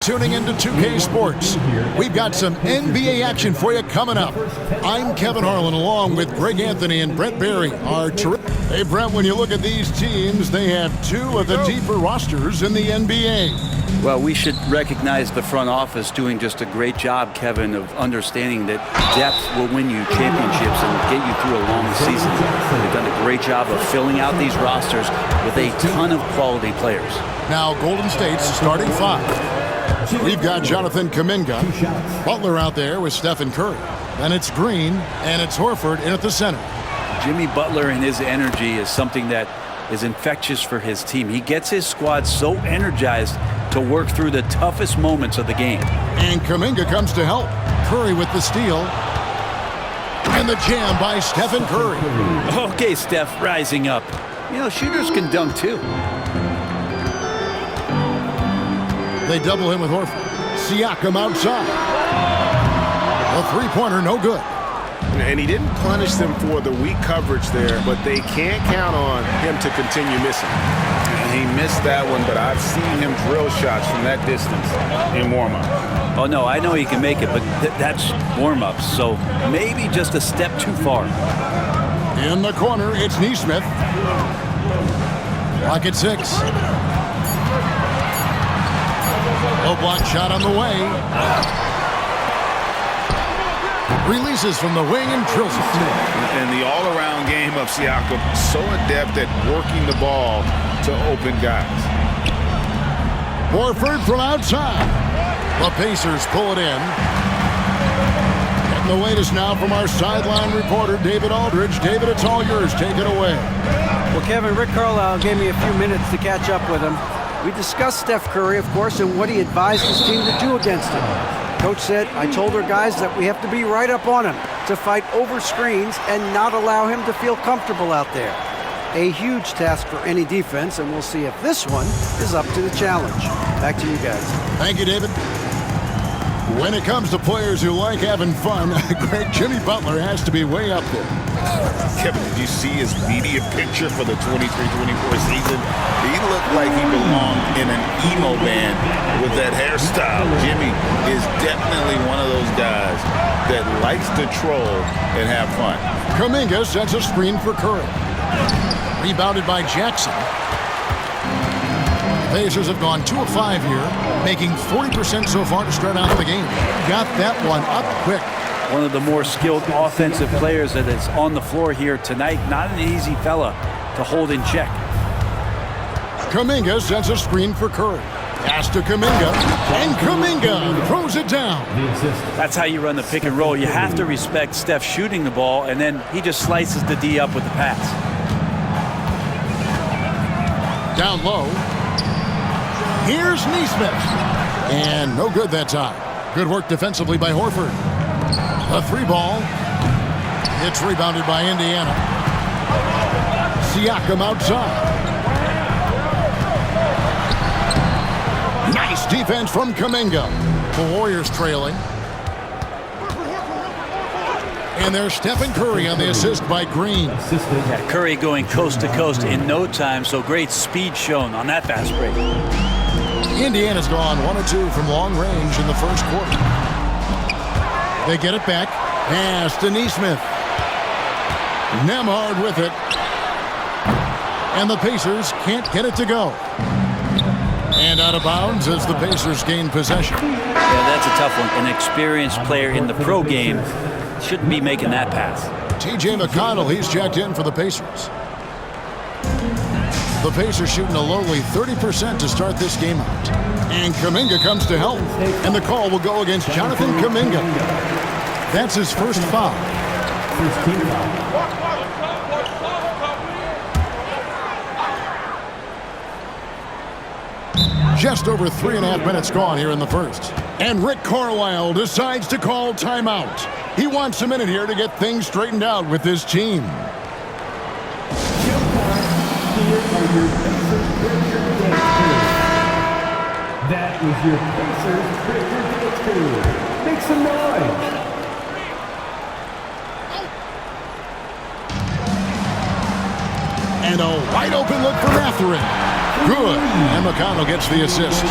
Tuning into 2K Sports. We've got some NBA action for you coming up. I'm Kevin Harlan along with Greg Anthony and Brent Barry. Hey, Brent, when you look at these teams, they have two of the deeper rosters in the NBA. Well, we should recognize the front office doing just a great job, Kevin, of understanding that depth will win you championships and get you through a long season. They've done a great job of filling out these rosters with a ton of quality players. Now, Golden State's starting five. We've got Jonathan Kuminga, Butler out there with Stephen Curry. Then it's Green, and it's Horford in at the center. Jimmy Butler and his energy is something that is infectious for his team. He gets his squad so energized to work through the toughest moments of the game. And Kuminga comes to help. Curry with the steal. And the jam by Stephen Curry. Okay, Steph, rising up. You know, shooters can dunk too. They double him with Horford. Siakam outside. A three-pointer, no good. And he didn't punish them for the weak coverage there, but they can't count on him to continue missing. He missed that one, but I've seen him drill shots from that distance in warm-up. Oh, no, I know he can make it, but that's warm-ups, so maybe just a step too far. In the corner, it's Nesmith. Clock at 6. Low block shot on the way. Releases from the wing and drills it. And the all-around game of Siakam, so adept at working the ball to open guys. Horford from outside. The Pacers pull it in. Getting the latest now from our sideline reporter, David Aldridge. David, it's all yours. Take it away. Well, Kevin, Rick Carlisle gave me a few minutes to catch up with him. We discussed Steph Curry, of course, and what he advised his team to do against him. Coach said, I told our guys that we have to be right up on him to fight over screens and not allow him to feel comfortable out there. A huge task for any defense, and we'll see if this one is up to the challenge. Back to you guys. Thank you, David. When it comes to players who like having fun, great Jimmy Butler has to be way up there. Kevin, did you see his media picture for the 23-24 season? He looked like he belonged in an emo band with that hairstyle. Jimmy is definitely one of those guys that likes to troll and have fun. Kuminga sets a screen for Curry. Rebounded by Jackson. Pacers have gone 2 of 5 here, making 40% so far to start out the game. Got that one up quick. One of the more skilled offensive players that is on the floor here tonight. Not an easy fella to hold in check. Kuminga sets a screen for Curry. Pass to Kuminga, and Kuminga throws it down. That's how you run the pick and roll. You have to respect Steph shooting the ball, and then he just slices the D up with the pass. Down low. Here's Nesmith. And no good that time. Good work defensively by Horford. A 3-ball. It's rebounded by Indiana. Siakam outside. Nice defense from Kuminga. The Warriors trailing. And there's Stephen Curry on the assist by Green. Yeah, Curry going coast to coast in no time, so great speed shown on that fast break. Indiana's gone 1 of 2 from long range in the first quarter. They get it back. Pass to Nesmith. Nembhard with it. And the Pacers can't get it to go. And out of bounds as the Pacers gain possession. Yeah, that's a tough one. An experienced player in the pro game shouldn't be making that pass. T.J. McConnell, he's checked in for the Pacers. The Pacers shooting a lowly 30% to start this game out. And Kuminga comes to help. And the call will go against Jonathan Kuminga. That's his first foul. First team foul. Just over 3.5 minutes gone here in the first. And Rick Carlisle decides to call timeout. He wants a minute here to get things straightened out with his team. That is your Pacers Trigger Dance 2. Make some noise. And a wide open look for Mathurin. Good. And McConnell gets the assist.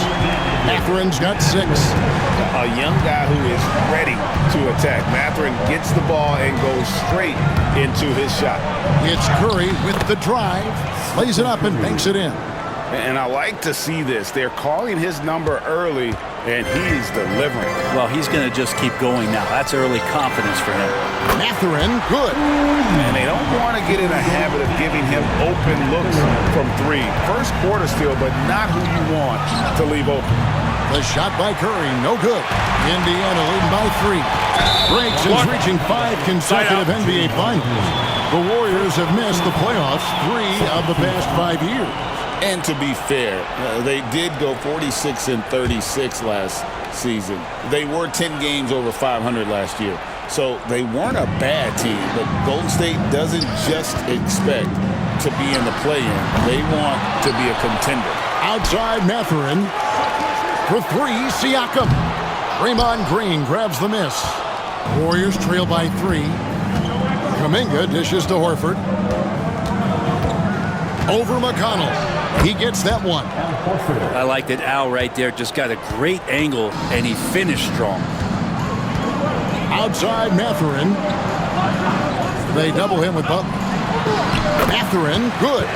Matherin's got 6. A young guy who is ready to attack. Matherin gets the ball and goes straight into his shot. It's Curry with the drive. Lays it up and banks it in. And I like to see this. They're calling his number early, and he's delivering. Well, he's going to just keep going now. That's early confidence for him. Matherin, good. And they don't want to get in a habit of giving him open looks from 3. First quarter still, but not who you want to leave open. The shot by Curry, no good. Indiana leading by 3. Breaks is reaching 5 consecutive NBA finals. The Warriors have missed the playoffs 3 of the past 5 years. And to be fair, they did go 46-36 last season. They were 10 games over 500 last year. So they weren't a bad team, but Golden State doesn't just expect to be in the play-in. They want to be a contender. Outside Matherin. For 3, Siakam. Draymond Green grabs the miss. Warriors trail by 3. Kuminga dishes to Horford. Over McConnell. He gets that one. I like that Al right there just got a great angle, and he finished strong. Outside Matherin. They double him with Butler. Matherin, good.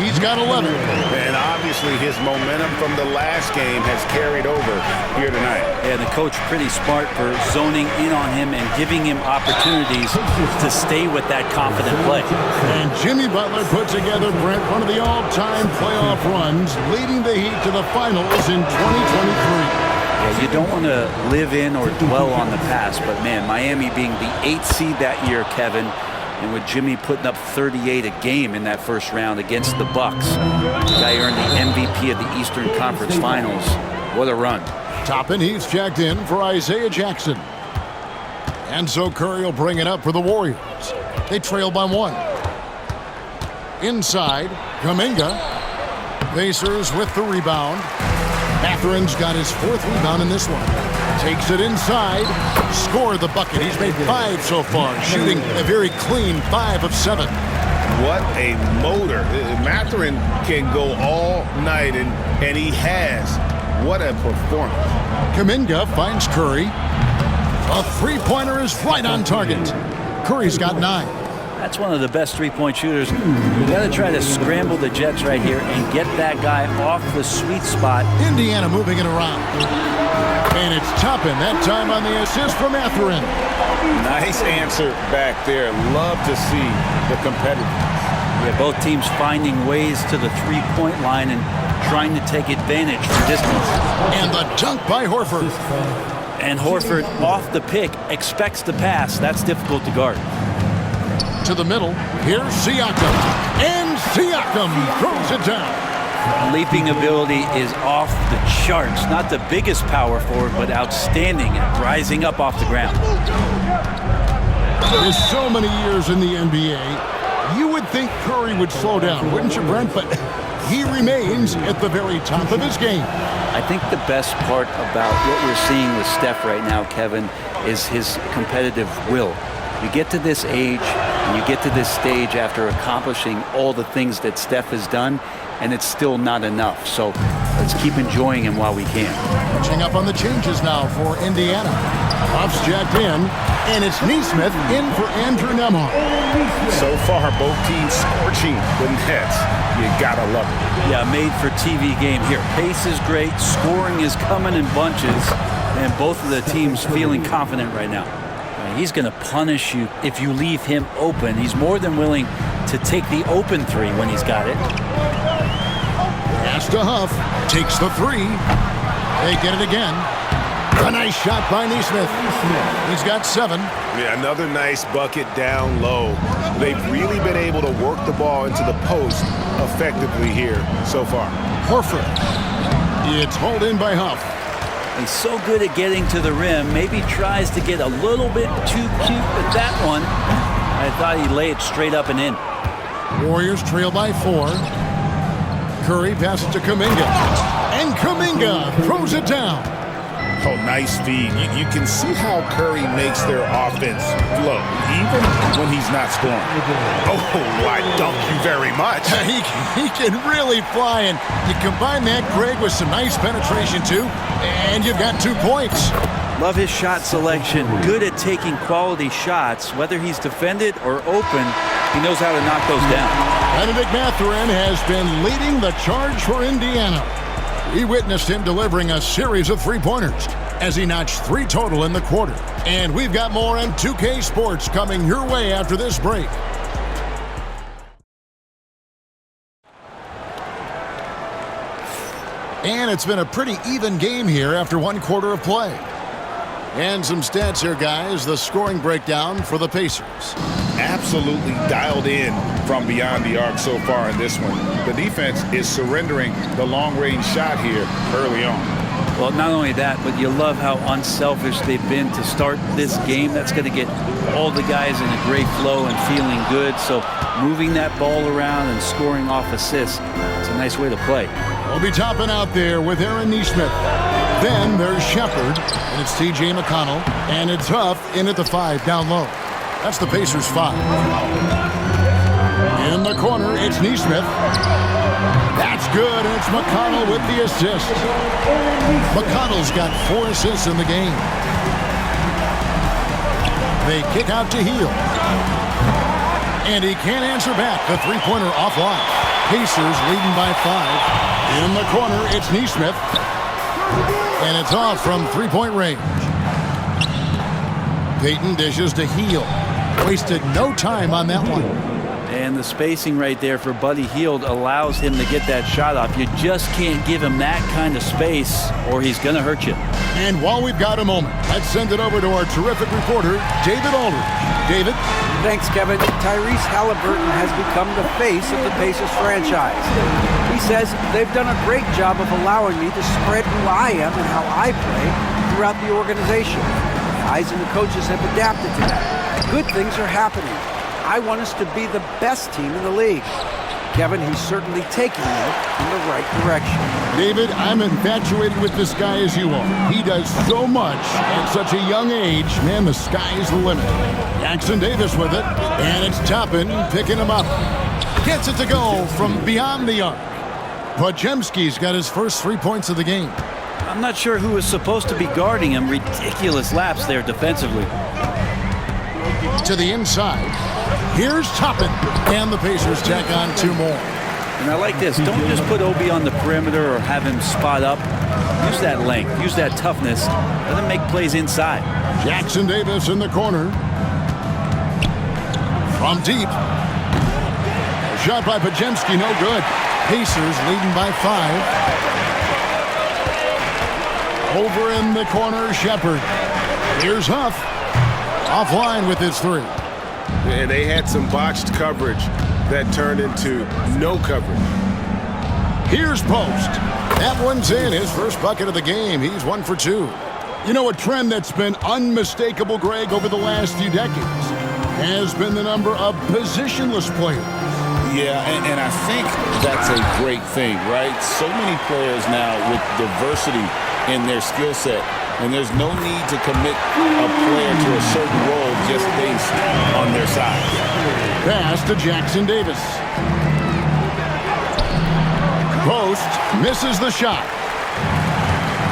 He's got 11. And obviously his momentum from the last game has carried over here tonight. And the coach pretty smart for zoning in on him and giving him opportunities to stay with that confident play. And Jimmy Butler put together, Brent, one of the all-time playoff runs, leading the Heat to the finals in 2023. Yeah, you don't want to live in or dwell on the past, but man, Miami being the 8th seed that year, Kevin, and with Jimmy putting up 38 a game in that first round against the Bucks, the guy earned the MVP of the Eastern Conference Finals. What a run. Toppin, he's checked in for Isaiah Jackson. And so Curry will bring it up for the Warriors. They trail by 1. Inside, Kuminga. Pacers with the rebound. Matherin's got his 4th rebound in this one. Takes it inside. Scored the bucket. He's made 5 so far, shooting a very clean 5 of 7. What a motor. Matherin can go all night, and he has. What a performance. Kuminga finds Curry. A 3-pointer is right on target. Curry's got 9. That's one of the best three-point shooters. You got to try to scramble the Jets right here and get that guy off the sweet spot. Indiana moving it around. And it's Toppin, that time on the assist from Matherin. Nice answer back there. Love to see the competitiveness. Yeah, both teams finding ways to the three-point line and trying to take advantage from distance. And the dunk by Horford. And Horford off the pick expects the pass. That's difficult to guard. To the middle. Here's Siakam. And Siakam throws it down. Leaping ability is off the charts. Not the biggest power forward, but outstanding at rising up off the ground. There's so many years in the NBA. You would think Curry would slow down, wouldn't you, Brent? But he remains at the very top of his game. I think the best part about what we're seeing with Steph right now, Kevin, is his competitive will. You get to this age and you get to this stage after accomplishing all the things that Steph has done, and it's still not enough. So let's keep enjoying him while we can. Catching up on the changes now for Indiana. Buffs jacked in, and it's Nesmith in for Andrew Nembhard. So far, both teams scorching the Nets. You gotta love it. Yeah, made for TV game here. Pace is great, scoring is coming in bunches, and both of the teams feeling confident right now. He's going to punish you if you leave him open. He's more than willing to take the open 3 when he's got it. Pass to Huff. Takes the 3. They get it again. A nice shot by Nesmith. He's got 7. Yeah, another nice bucket down low. They've really been able to work the ball into the post effectively here so far. Horford. It's hauled in by Huff. He's so good at getting to the rim. Maybe tries to get a little bit too cute with that one. I thought he'd lay it straight up and in. Warriors trail by 4. Curry passes to Kuminga. And Kuminga throws it down. Oh, nice feed. You can see how Curry makes their offense flow, even when he's not scoring. Oh, I dunk you very much. He can really fly, and you combine that, Greg, with some nice penetration, too, and you've got 2 points. Love his shot selection. Good at taking quality shots. Whether he's defended or open, he knows how to knock those down. Benedict Mathurin has been leading the charge for Indiana. We witnessed him delivering a series of three-pointers as he notched 3 total in the quarter. And we've got more on 2K Sports coming your way after this break. And it's been a pretty even game here after 1 quarter of play. And some stats here, guys. The scoring breakdown for the Pacers. Absolutely dialed in from beyond the arc so far in this one. The defense is surrendering the long-range shot here early on. Well, not only that, but you love how unselfish they've been to start this game. That's going to get all the guys in a great flow and feeling good. So moving that ball around and scoring off assists, it's a nice way to play. We'll be topping out there with Aaron Nesmith. Then there's Shepard, and it's T.J. McConnell, and it's Huff in at the 5 down low. That's the Pacers' 5. In the corner, it's Nesmith. That's good, and it's McConnell with the assist. McConnell's got 4 assists in the game. They kick out to Hield. And he can't answer back. The three-pointer offline. Pacers leading by 5. In the corner, it's Nesmith. And it's off from three-point range. Payton dishes to Hield. Wasted no time on that one. And the spacing right there for Buddy Hield allows him to get that shot off. You just can't give him that kind of space or he's going to hurt you. And while we've got a moment, let's send it over to our terrific reporter, David Aldridge. David? Thanks, Kevin. Tyrese Halliburton has become the face of the Pacers franchise. He says they've done a great job of allowing me to spread who I am and how I play throughout the organization. Guys and the coaches have adapted to that. Good things are happening. I want us to be the best team in the league. Kevin, he's certainly taking it in the right direction. David, I'm infatuated with this guy as you are. He does so much at such a young age. Man, the sky's the limit. Jackson Davis with it, and it's Toppin picking him up. Gets it to go from beyond the arc. Podziemski's got his first 3 points of the game. I'm not sure who is supposed to be guarding him. Ridiculous lapse there defensively. To the inside. Here's Toppin, and the Pacers tack on 2 more. And I like this. Don't just put Obi on the perimeter or have him spot up. Use that length. Use that toughness. Let him make plays inside. Jackson Davis in the corner. From deep. A shot by Podziemski, no good. Pacers leading by 5. Over in the corner, Shepard. Here's Huff. Offline with his 3. And they had some botched coverage that turned into no coverage. Here's Post. That one's in. His first bucket of the game. He's 1 for 2. You know, a trend that's been unmistakable, Greg, over the last few decades has been the number of positionless players. Yeah, and I think that's a great thing, right? So many players now with diversity in their skill set, and there's no need to commit a player to a certain role just based on their size. Pass to Jackson Davis. Post misses the shot.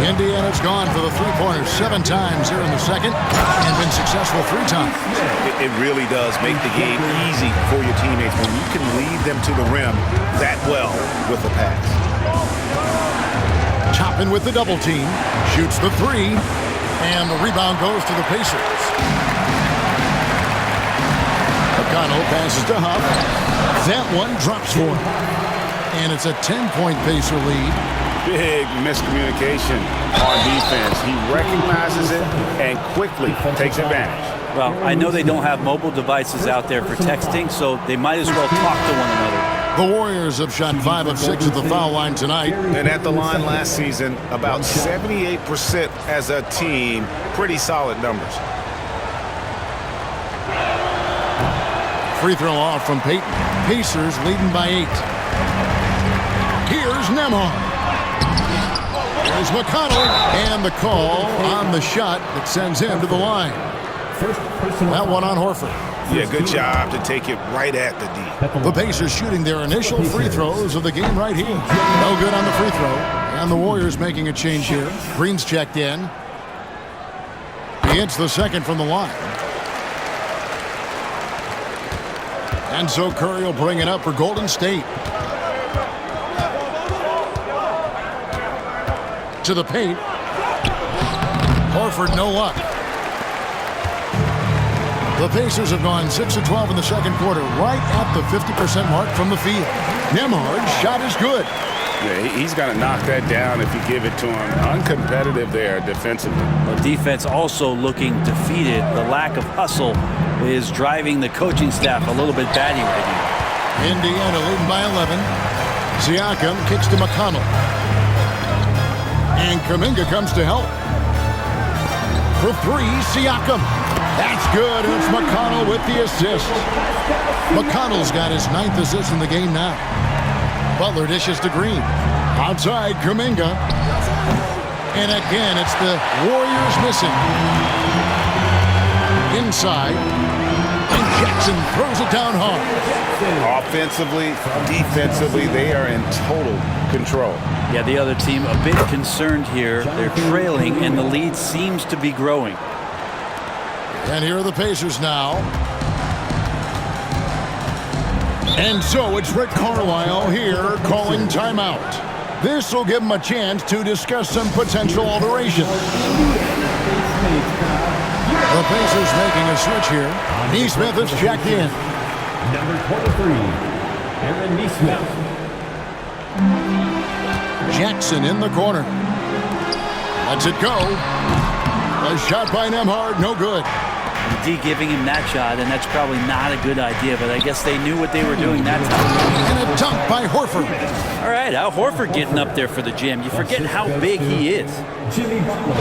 Indiana's gone for the three-pointers 7 times here in the second and been successful 3 times. It really does make the game easy for your teammates when you can lead them to the rim that well with a pass. Toppin with the double team, shoots the 3, and the rebound goes to the Pacers. McConnell passes to Huff. That one drops for him. And it's a 10-point Pacer lead. Big miscommunication on defense. He recognizes it and quickly takes advantage. Well, I know they don't have mobile devices out there for texting, so they might as well talk to one another. The Warriors have shot 5 of 6 at the foul line tonight. And at the line last season, about 78% as a team. Pretty solid numbers. Free throw off from Payton. Pacers leading by 8. Here's Nembhard. Here's McConnell, and the call on the shot that sends him to the line. First personal That one on Horford. Yeah, good job to take it right at the D. The Pacers shooting their initial free throws of the game right here. No good on the free throw. And the Warriors making a change here. Green's checked in. He hits the second from the line. And so Curry will bring it up for Golden State. To the paint. Horford, no luck. The Pacers have gone 6 of 12 in the second quarter, right at the 50% mark from the field. Nembhard's shot is good. Yeah, he's going to knock that down if you give it to him. Uncompetitive there defensively. Well, defense also looking defeated. The lack of hustle is driving the coaching staff a little bit batty right now. Indiana leading by 11. Siakam kicks to McConnell. And Kuminga comes to help. For three, Siakam. That's good, and it's McConnell with the assist. McConnell's got his 9th assist in the game now. Butler dishes to Green. Outside, Kuminga. And again, it's the Warriors missing. Inside. And Jackson throws it down hard. Offensively, defensively, they are in total control. Yeah, the other team a bit concerned here. They're trailing, and the lead seems to be growing. And here are the Pacers now. And so it's Rick Carlisle here calling timeout. This will give him a chance to discuss some potential alterations. The Pacers making a switch here. Nesmith is checked in. Number 23, Aaron Nesmith. Jackson in the corner. Lets it go. A shot by Nembhard, no good. D giving him that shot, and that's probably not a good idea, but I guess they knew what they were doing that time. And a dunk by Horford. All right, Al Horford getting up there for the jam. You forget how big he is. Jimmy Butler.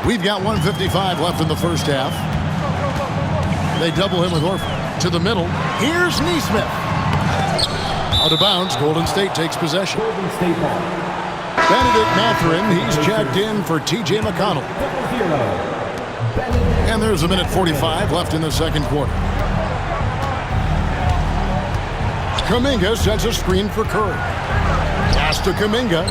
We've got 1:55 left in the first half. They double him with Horford. To the middle. Here's Nesmith. Out of bounds, Golden State takes possession. Golden State ball. Benedict Mathurin, he's checked in for T.J. McConnell. 0. Benedict. And there's 1:45 left in the second quarter. Kuminga sets a screen for Curry. Pass to Kuminga.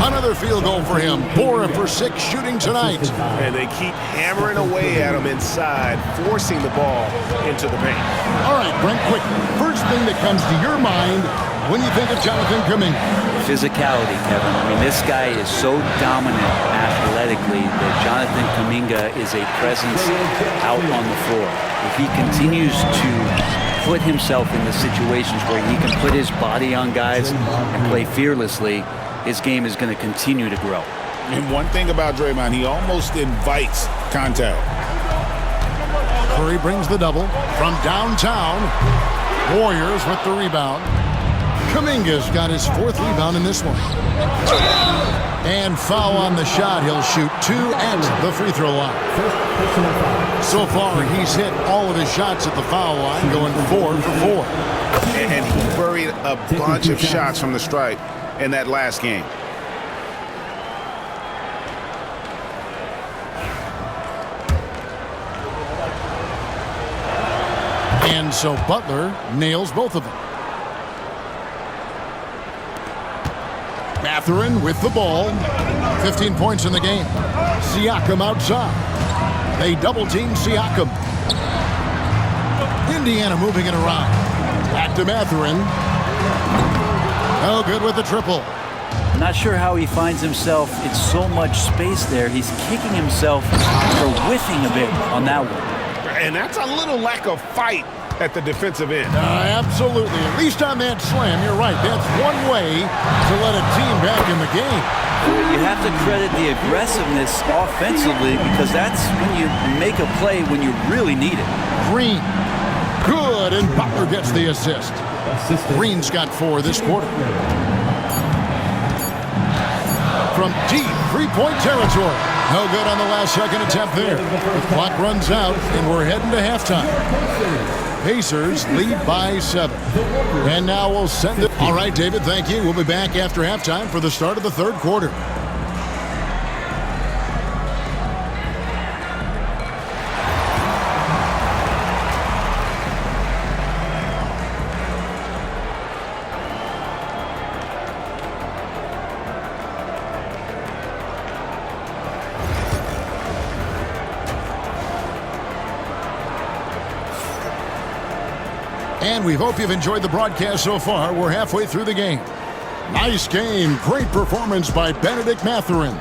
Another field goal for him. 4 for 6 shooting tonight. And they keep hammering away at him inside, forcing the ball into the paint. All right, Brent, quick. First thing that comes to your mind when you think of Jonathan Kuminga. Physicality, Kevin. I mean, this guy is so dominant athletically that Jonathan Kuminga is a presence out on the floor. If he continues to put himself in the situations where he can put his body on guys and play fearlessly, his game is going to continue to grow. And one thing about Draymond, he almost invites contact. Curry brings the double from downtown. Warriors with the rebound. Kuminga's got his 4th rebound in this one. And foul on the shot. He'll shoot 2 at the free throw line. First personal foul. So far, he's hit all of his shots at the foul line, going 4 for 4. And he buried a bunch of shots from the stripe in that last game. And so Butler nails both of them. Mathurin with the ball. 15 points in the game. Siakam outside. They double team Siakam. Indiana moving it around. Back to Mathurin. No good with the triple. Not sure how he finds himself in so much space there. He's kicking himself for whiffing a bit on that one. And that's a little lack of fight at the defensive end. Absolutely. At least on that slam, you're right. That's one way to let a team back in the game. You have to credit the aggressiveness offensively because that's when you make a play when you really need it. Green. Good, and Butler gets the assist. Green's got 4 this quarter. From deep 3-point territory. No good on the last second attempt there. The clock runs out, and we're heading to halftime. Pacers lead by 7. And now we'll send it. All right, David, thank you. We'll be back after halftime for the start of the third quarter. And we hope you've enjoyed the broadcast so far. We're halfway through the game. Nice game. Great performance by Bennedict Mathurin.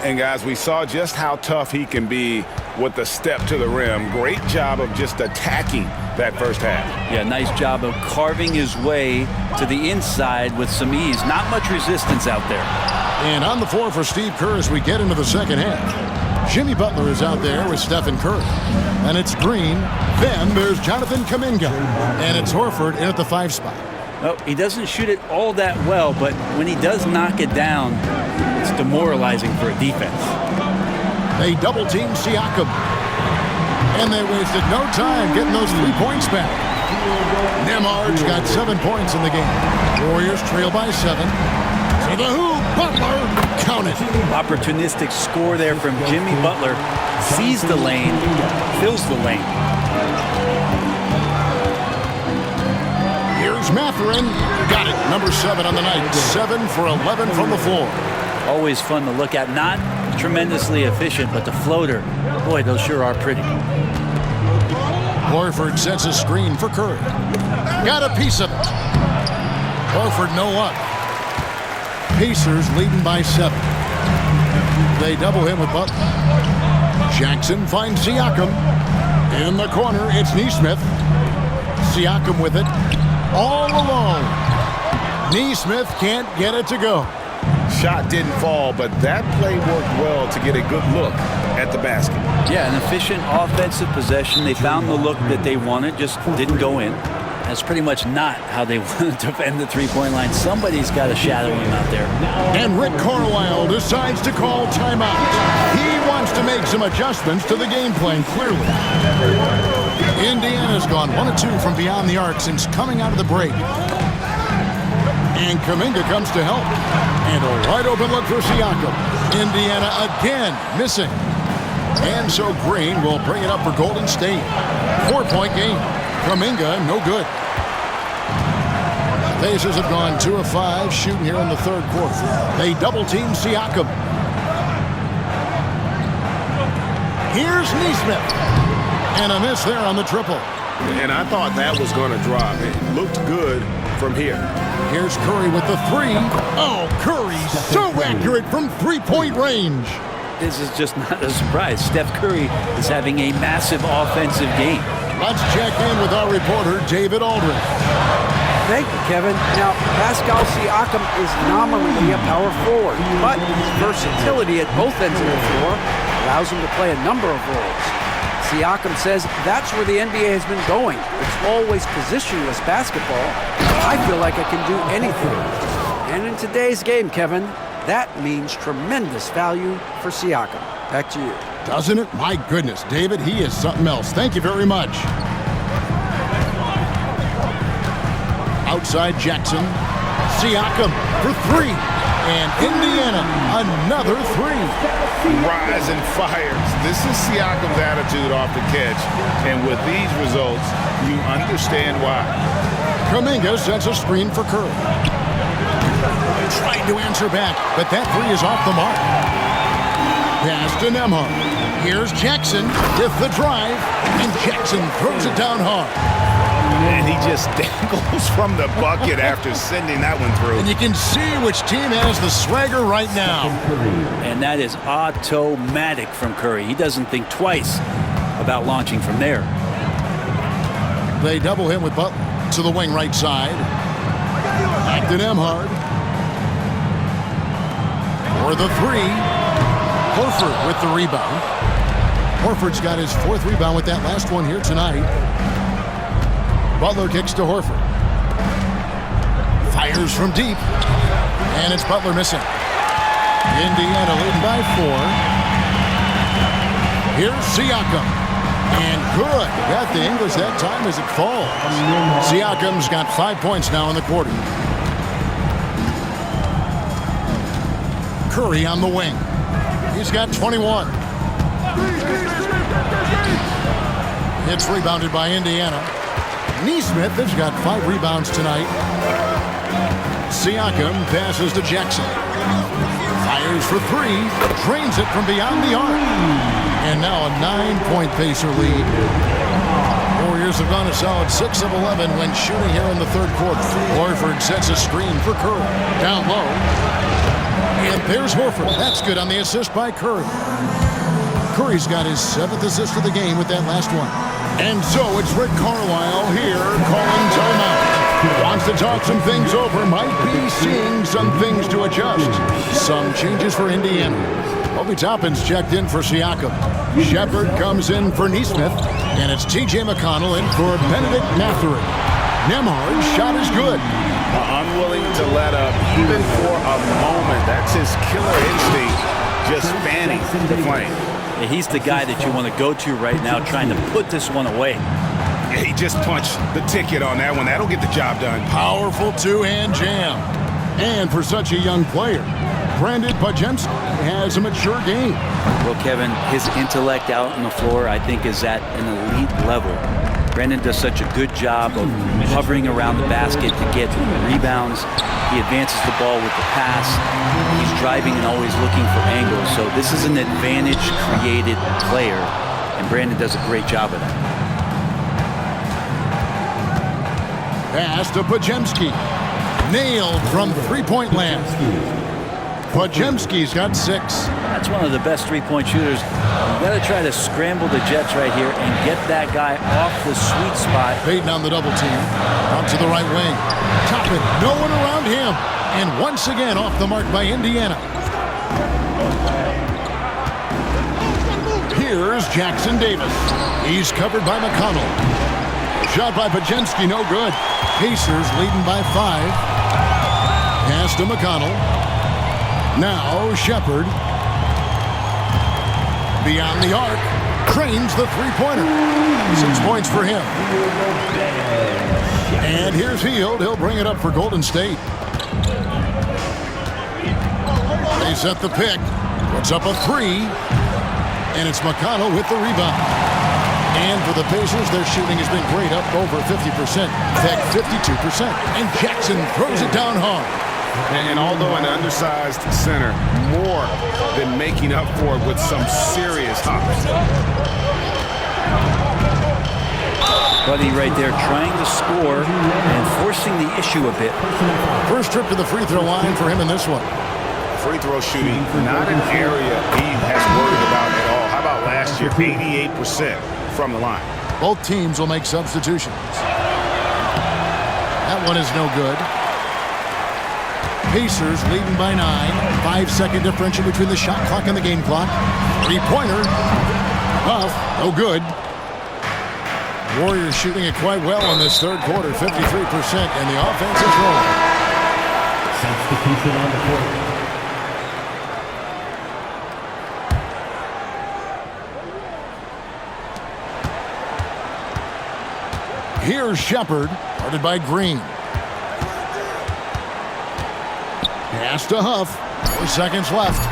And guys, we saw just how tough he can be with the step to the rim. Great job of just attacking that first half. Yeah, nice job of carving his way to the inside with some ease. Not much resistance out there. And on the floor for Steve Kerr as we get into the second half. Jimmy Butler is out there with Stephen Curry. And it's Green. Then there's Jonathan Kuminga. And it's Horford in at the 5 spot. Oh, he doesn't shoot it all that well, but when he does knock it down, it's demoralizing for a defense. They double-team Siakam. And they wasted no time getting those 3 points back. Nembhard's got 7 points in the game. Warriors trail by 7. To the hoop, Butler. Count it. Opportunistic score there from Jimmy Butler. Sees the lane, fills the lane. Here's Mathurin. Got it. Number 7 on the night. 7 for 11 from the floor. Always fun to look at. Not tremendously efficient, but the floater, boy, those sure are pretty. Horford sets a screen for Curry. Got a piece of it. Horford no luck. Pacers leading by 7. They double him with Butler. Jackson finds Siakam. In the corner, it's Nesmith. Siakam with it. All alone. Nesmith can't get it to go. Shot didn't fall, but that play worked well to get a good look at the basket. Yeah, an efficient offensive possession. They found the look that they wanted, just didn't go in. That's pretty much not how they want to defend the three-point line. Somebody's got to shadow him out there. And Rick Carlisle decides to call timeout. He wants to make some adjustments to the game plan, clearly. Indiana's gone 1 of 2 from beyond the arc since coming out of the break. And Kuminga comes to help. And a wide open look for Siakam. Indiana again missing. And so Green will bring it up for Golden State. 4-point game. Kuminga, no good. Pacers have gone 2 of 5 shooting here in the third quarter. They double-team Siakam. Here's Nesmith. And a miss there on the triple. And I thought that was going to drop. It looked good from here. Here's Curry with the 3. Oh, Curry so accurate from 3-point range. This is just not a surprise. Steph Curry is having a massive offensive game. Let's check in with our reporter, David Aldridge. Thank you, Kevin. Now, Pascal Siakam is nominally a power forward, but his versatility at both ends of the floor allows him to play a number of roles. Siakam says that's where the NBA has been going. It's always positionless basketball. I feel like I can do anything. And in today's game, Kevin, that means tremendous value for Siakam. Back to you. Doesn't it? My goodness, David, he is something else. Thank you very much. Outside Jackson. Siakam for 3. And Indiana, another 3. Rise and fires. This is Siakam's attitude off the catch. And with these results, you understand why. Kuminga sets a screen for Curry. Trying to answer back, but that 3 is off the mark. Pass to Nembhard. Here's Jackson with the drive, and Jackson throws it down hard. And he just dangles from the bucket after sending that one through. And you can see which team has the swagger right now. And that is automatic from Curry. He doesn't think twice about launching from there. They double him with Butler to the wing right side. Back to Nembhard. For the 3. Horford with the rebound. Horford's got his 4th rebound with that last one here tonight. Butler kicks to Horford. Fires from deep. And it's Butler missing. Indiana leading by 4. Here's Siakam. And good. Got the English that time as it falls. Siakam's got 5 points now in the quarter. Curry on the wing. He's got 21. It's rebounded by Indiana. Nesmith has got 5 rebounds tonight. Siakam passes to Jackson. Fires for 3. Drains it from beyond the arc. And now a 9-point Pacer lead. Warriors have gone a solid 6 of 11 when shooting here in the third quarter. Horford sets a screen for Curry. Down low. And there's Horford. That's good on the assist by Curry. Curry's got his 7th assist of the game with that last one. And so it's Rick Carlisle here calling timeout. Wants to talk some things over. Might be seeing some things to adjust. Some changes for Indiana. Obi Toppin's checked in for Siakam. Shepard comes in for Nesmith. And it's T.J. McConnell in for Benedict Mathurin. Nembhard's shot is good. Unwilling to let up even for a moment. That's his killer instinct, just fanning the flame. Yeah, he's the guy that you want to go to right now, trying to put this one away. Yeah, he just punched the ticket on that one. That'll get the job done. Powerful two-hand jam. And for such a young player, Brandon Podziemski has a mature game. Well, Kevin, his intellect out on the floor, I think, is at an elite level. Brandon does such a good job of hovering around the basket to get rebounds. He advances the ball with the pass. He's driving and always looking for angles. So this is an advantage-created player, and Brandon does a great job of that. Pass to Podziemski. Nailed from three-point land. Podziemski's got 6. That's one of the best three-point shooters. You've got to try to scramble the Jets right here and get that guy off the sweet spot. Payton on the double team. Out to the right wing. Toppin, no one around him. And once again off the mark by Indiana. Here's Jackson Davis. He's covered by McConnell. Shot by Podziemski, no good. Pacers leading by 5. Pass to McConnell. Now Shepard. Beyond the arc. Cranes the three-pointer. 6 points for him. And here's Hield. He'll bring it up for Golden State. They set the pick. Puts up a 3. And it's McConnell with the rebound. And for the Pacers, their shooting has been great, up over 50%. In fact, 52%. And Jackson throws it down hard. And although an undersized center, more than making up for it with some serious hops. Buddy right there trying to score and forcing the issue a bit. First trip to the free throw line for him in this one. Free throw shooting, not an area he has worried about at all. How about last year, 88% from the line. Both teams will make substitutions. That one is no good. Pacers leading by 9. 5-second differential between the shot clock and the game clock. Three-pointer. Huff, no good. Warriors shooting it quite well in this third quarter, 53%, and the offense is rolling. Substitution on the court. Here's Shepard, guarded by Green. Pass to Huff. 4 seconds left.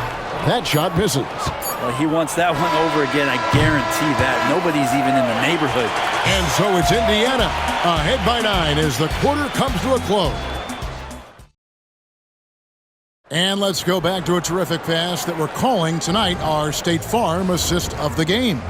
That shot misses. Well, he wants that one over again. I guarantee that. Nobody's even in the neighborhood. And so it's Indiana ahead by 9 as the quarter comes to a close. And let's go back to a terrific pass that we're calling tonight our State Farm assist of the game.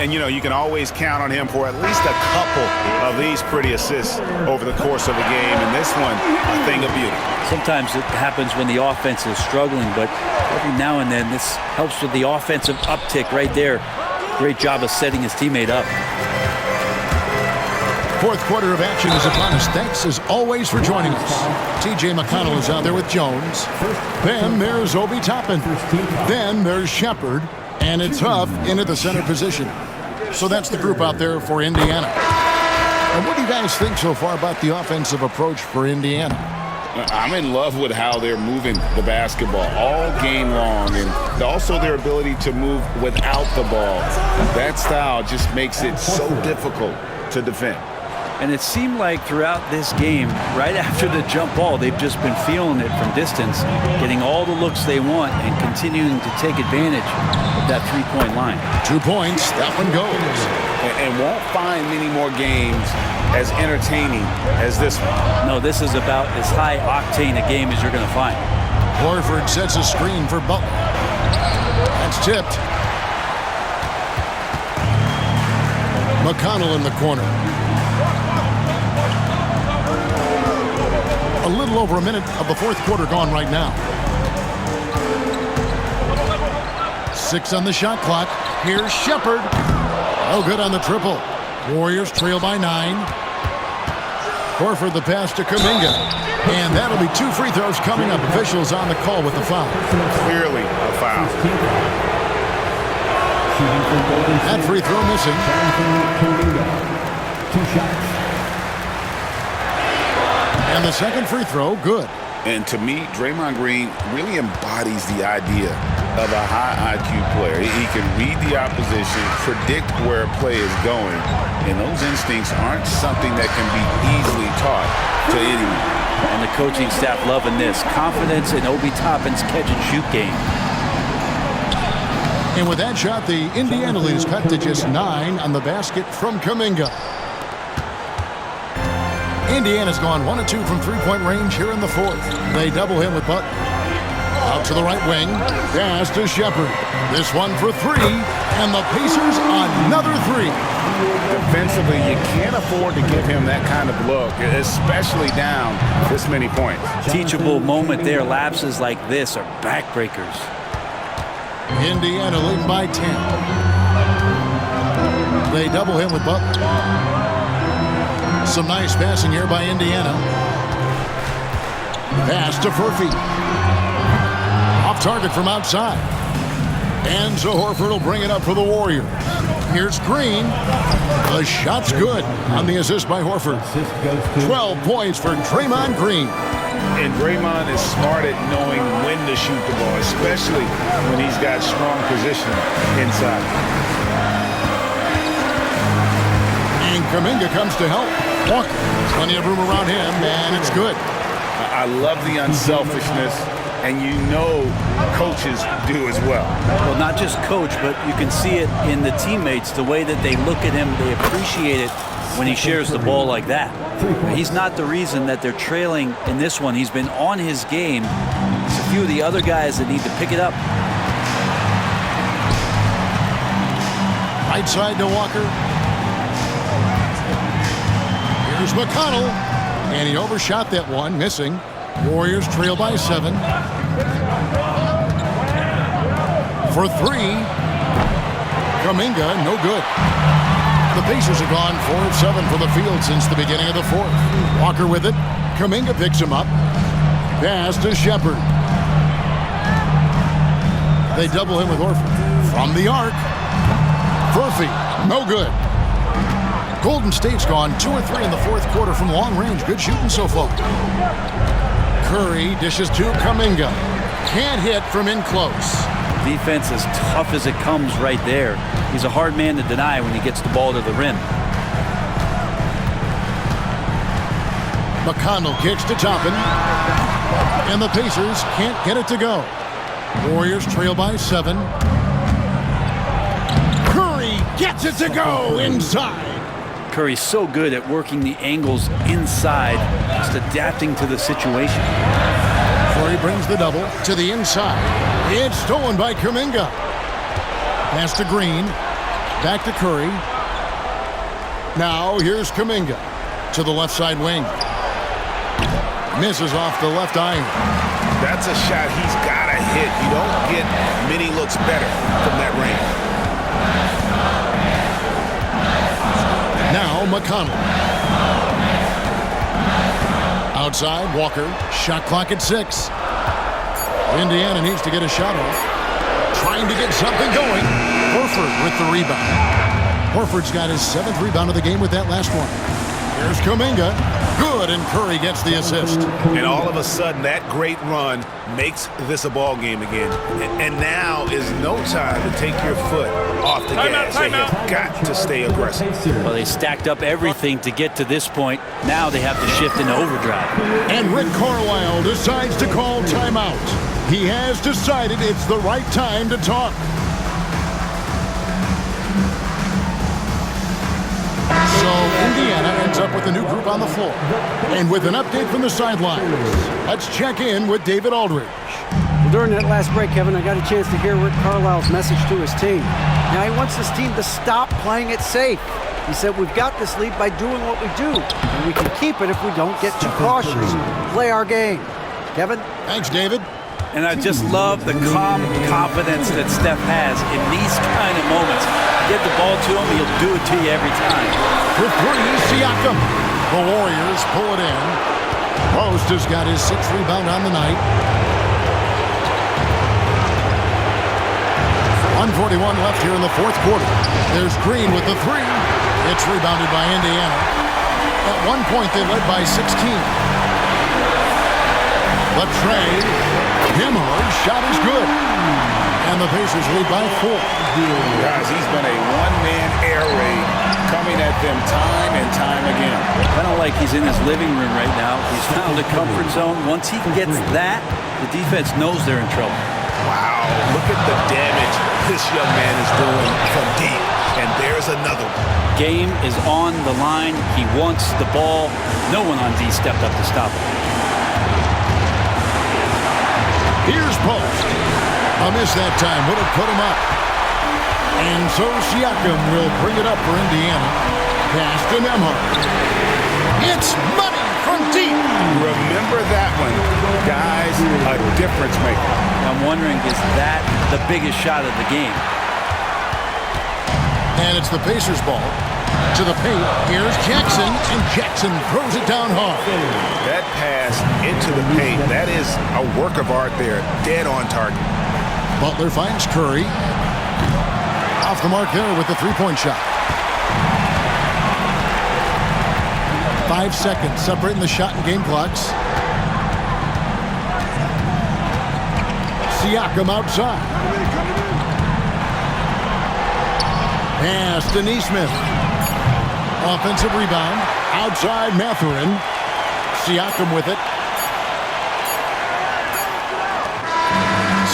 And, you know, you can always count on him for at least a couple of these pretty assists over the course of a game. And this one, a thing of beauty. Sometimes it happens when the offense is struggling, but every now and then this helps with the offensive uptick right there. Great job of setting his teammate up. Fourth quarter of action is upon us. Thanks as always for joining us. T.J. McConnell is out there with Jones. Then there's Obi Toppin. Then there's Shepard. And it's Huff in at the center position. So that's the group out there for Indiana. And what do you guys think so far about the offensive approach for Indiana? I'm in love with how they're moving the basketball all game long, and also their ability to move without the ball. That style just makes it so difficult to defend. And it seemed like throughout this game, right after the jump ball, they've just been feeling it from distance, getting all the looks they want and continuing to take advantage of that three-point line. 2 points, that one goes. And won't find many more games as entertaining as this one. No, this is about as high-octane a game as you're going to find. Horford sets a screen for Butler. That's tipped. McConnell in the corner. A little over a minute of the fourth quarter gone right now. 6 on the shot clock. Here's Shepherd. No good on the triple. Warriors trail by 9. Horford the pass to Kuminga. And that'll be 2 free throws coming up. Officials on the call with the foul. Clearly a foul. That free throw missing. 2 shots. And the second free throw, good. And to me, Draymond Green really embodies the idea of a high IQ player. He can read the opposition, predict where a play is going, and those instincts aren't something that can be easily taught to anyone. And the coaching staff loving this. Confidence in Obi Toppin's catch-and-shoot game. And with that shot, the Indiana lead is cut to just 9 on the basket from Kuminga. Indiana's gone 1 of 2 from three-point range here in the fourth. They double him with Butler. Out to the right wing. Pass to Shepherd. This one for 3. And the Pacers another 3. Defensively, you can't afford to give him that kind of look, especially down this many points. Teachable moment there. Lapses like this are backbreakers. Indiana leading by 10. They double him with Butler. Some nice passing here by Indiana. Pass to Furphy. Off target from outside. And so Horford will bring it up for the Warriors. Here's Green. The shot's good on the assist by Horford. 12 points for Draymond Green. And Draymond is smart at knowing when to shoot the ball, especially when he's got strong position inside. And Kuminga comes to help. Walker, plenty of room around him, and it's good. I love the unselfishness, and you know coaches do as well. Well, not just coach, but you can see it in the teammates, the way that they look at him, they appreciate it when he shares the ball like that. He's not the reason that they're trailing in this one. He's been on his game. It's a few of the other guys that need to pick it up. Right side to Walker. Here's McConnell. And he overshot that one, missing. Warriors trail by 7. For 3. Kuminga, no good. The Pacers have gone 4 of 7 from the field since the beginning of the fourth. Walker with it. Kuminga picks him up. Pass to Shepherd. They double him with Horford. From the arc. Furphy, no good. Golden State's gone 2 or 3 in the fourth quarter from long range. Good shooting so far. Curry dishes to Kuminga. Can't hit from in close. Defense as tough as it comes right there. He's a hard man to deny when he gets the ball to the rim. McConnell kicks to Toppin. And the Pacers can't get it to go. Warriors trail by 7. Curry gets it to go inside. Curry's so good at working the angles inside, just adapting to the situation. Curry brings the double to the inside. It's stolen by Kuminga. Pass to Green. Back to Curry. Now here's Kuminga to the left side wing. Misses off the left iron. That's a shot he's got to hit. You don't get many looks better from that range. Now McConnell. Outside, Walker. Shot clock at 6. Indiana needs to get a shot off. Trying to get something going. Horford with the rebound. Horford's got his 7th rebound of the game with that last one. Here's Kuminga. Good, and Curry gets the assist. And all of a sudden, that great run makes this a ball game again. And now is no time to take your foot off the gas. They have got to stay aggressive. Well, they stacked up everything to get to this point. Now they have to shift into overdrive. And Rick Carlisle decides to call timeout. He has decided it's the right time to talk. So Indiana ends up with a new group on the floor. And with an update from the sidelines, let's check in with David Aldridge. Well, during that last break, Kevin, I got a chance to hear Rick Carlisle's message to his team. Now, he wants his team to stop playing it safe. He said, we've got this lead by doing what we do, and we can keep it if we don't get too cautious. Play our game. Kevin? Thanks, David. And I just love the calm confidence that Steph has in these kind of moments. Get the ball to him, he'll do it to you every time. For three, Siakam. The Warriors pull it in. Post has got his 6th rebound on the night. 141 left here in the 4th quarter. There's Green with the three. It's rebounded by Indiana. At one point, they led by 16. But Trey Nembhard's shot is good. And the Pacers lead by 4. Guys, he's been a one-man air raid coming at them time and time again. Kind of like he's in his living room right now. He's found a comfort zone. Once he gets that, the defense knows they're in trouble. Wow, look at the damage this young man is doing from deep. And there's another one. Game is on the line. He wants the ball. No one on D stepped up to stop him. Here's Post. A miss that time would have put him up. And so Siakam will bring it up for Indiana. Pass to Nembhard. It's money from deep. Remember that one. Guys, a difference maker. I'm wondering, is that the biggest shot of the game? And it's the Pacers ball. To the paint. Here's Jackson. And Jackson throws it down hard. That pass into the paint, that is a work of art there. Dead on target. Butler finds Curry. Off the mark there with the three-point shot. 5 seconds separating the shot and game clocks. Siakam outside. Pass to Nesmith. Offensive rebound. Outside Mathurin. Siakam with it.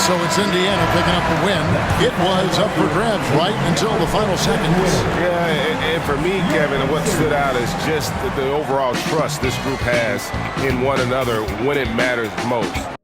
So it's Indiana picking up the win. It was up for grabs right until the final seconds. Yeah, and for me, Kevin, what stood out is just the overall trust this group has in one another when it matters most.